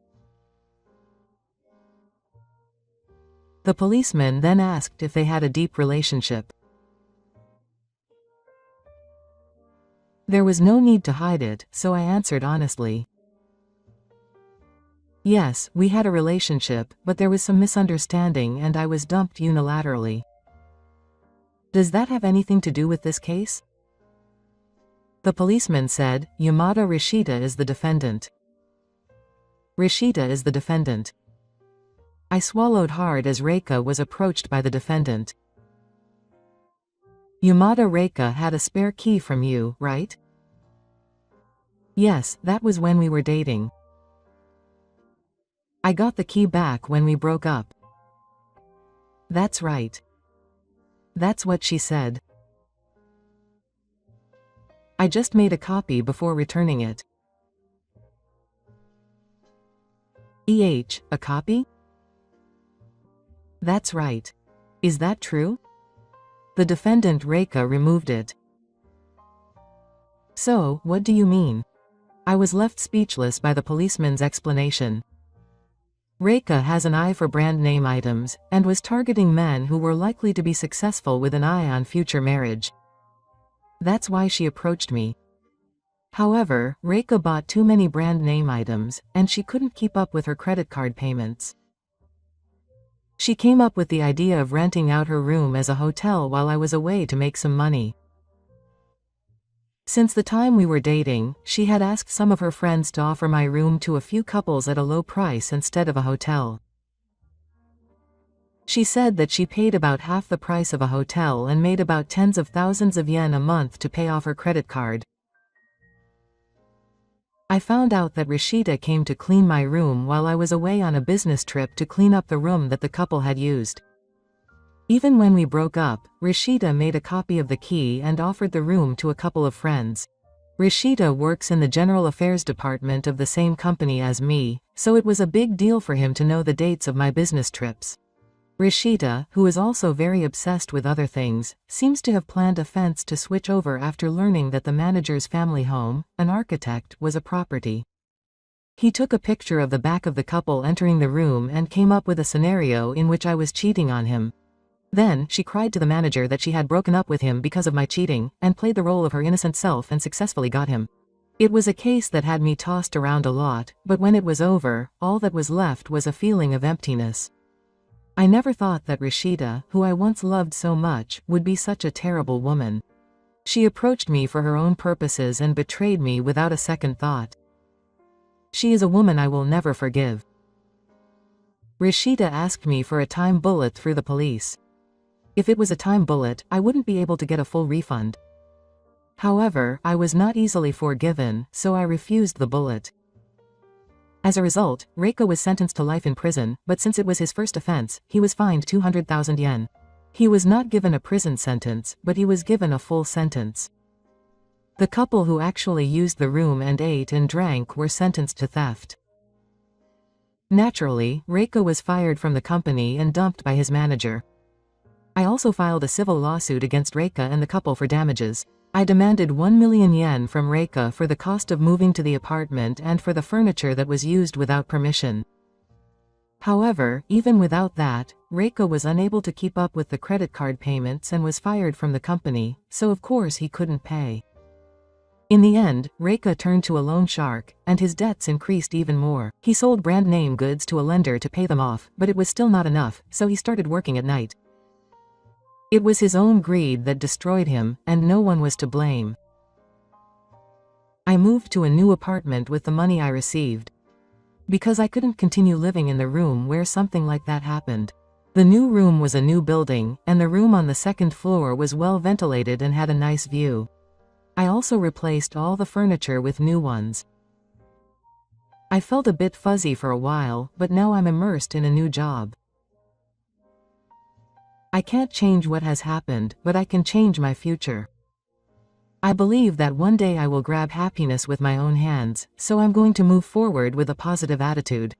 The policeman then asked if they had a deep relationship. There was no need to hide it, so I answered honestly. Yes, we had a relationship, but there was some misunderstanding and I was dumped unilaterally. Does that have anything to do with this case? The policeman said, Yamada Rishita is the defendant. Rishita is the defendant. I swallowed hard as Reika was approached by the defendant. Yamada Reika had a spare key from you, right? Yes, that was when we were dating. I got the key back when we broke up. That's right. That's what she said. I just made a copy before returning it. A copy? That's right. Is that true? The defendant Reika removed it. So, what do you mean? I was left speechless by the policeman's explanation. Reika has an eye for brand name items, and was targeting men who were likely to be successful with an eye on future marriage. That's why she approached me. However, Reika bought too many brand name items, and she couldn't keep up with her credit card payments. She came up with the idea of renting out her room as a hotel while I was away to make some money. Since the time we were dating, she had asked some of her friends to offer my room to a few couples at a low price instead of a hotel. She said that she paid about half the price of a hotel and made about tens of thousands of yen a month to pay off her credit card. I found out that Rashida came to clean my room while I was away on a business trip to clean up the room that the couple had used. Even when we broke up, Rashida made a copy of the key and offered the room to a couple of friends. Rashida works in the general affairs department of the same company as me, so it was a big deal for him to know the dates of my business trips. Rashida, who is also very obsessed with other things, seems to have planned a fence to switch over after learning that the manager's family home, an architect, was a property. He took a picture of the back of the couple entering the room and came up with a scenario in which I was cheating on him. Then, she cried to the manager that she had broken up with him because of my cheating, and played the role of her innocent self and successfully got him. It was a case that had me tossed around a lot, but when it was over, all that was left was a feeling of emptiness. I never thought that Rashida, who I once loved so much, would be such a terrible woman. She approached me for her own purposes and betrayed me without a second thought. She is a woman I will never forgive. Rashida asked me for a time bullet through the police. If it was a time bullet, I wouldn't be able to get a full refund. However, I was not easily forgiven, so I refused the bullet. As a result, Reiko was sentenced to life in prison, but since it was his first offense, he was fined 200,000 yen. He was not given a prison sentence, but he was given a full sentence. The couple who actually used the room and ate and drank were sentenced to theft. Naturally, Reiko was fired from the company and dumped by his manager. I also filed a civil lawsuit against Reika and the couple for damages. I demanded 1 million yen from Reika for the cost of moving to the apartment and for the furniture that was used without permission. However, even without that, Reika was unable to keep up with the credit card payments and was fired from the company, so of course he couldn't pay. In the end, Reika turned to a loan shark, and his debts increased even more. He sold brand name goods to a lender to pay them off, but it was still not enough, so he started working at night. It was his own greed that destroyed him, and no one was to blame. I moved to a new apartment with the money I received. Because I couldn't continue living in the room where something like that happened. The new room was a new building, and the room on the second floor was well ventilated and had a nice view. I also replaced all the furniture with new ones. I felt a bit fuzzy for a while, but now I'm immersed in a new job. I can't change what has happened, but I can change my future. I believe that one day I will grab happiness with my own hands, so I'm going to move forward with a positive attitude.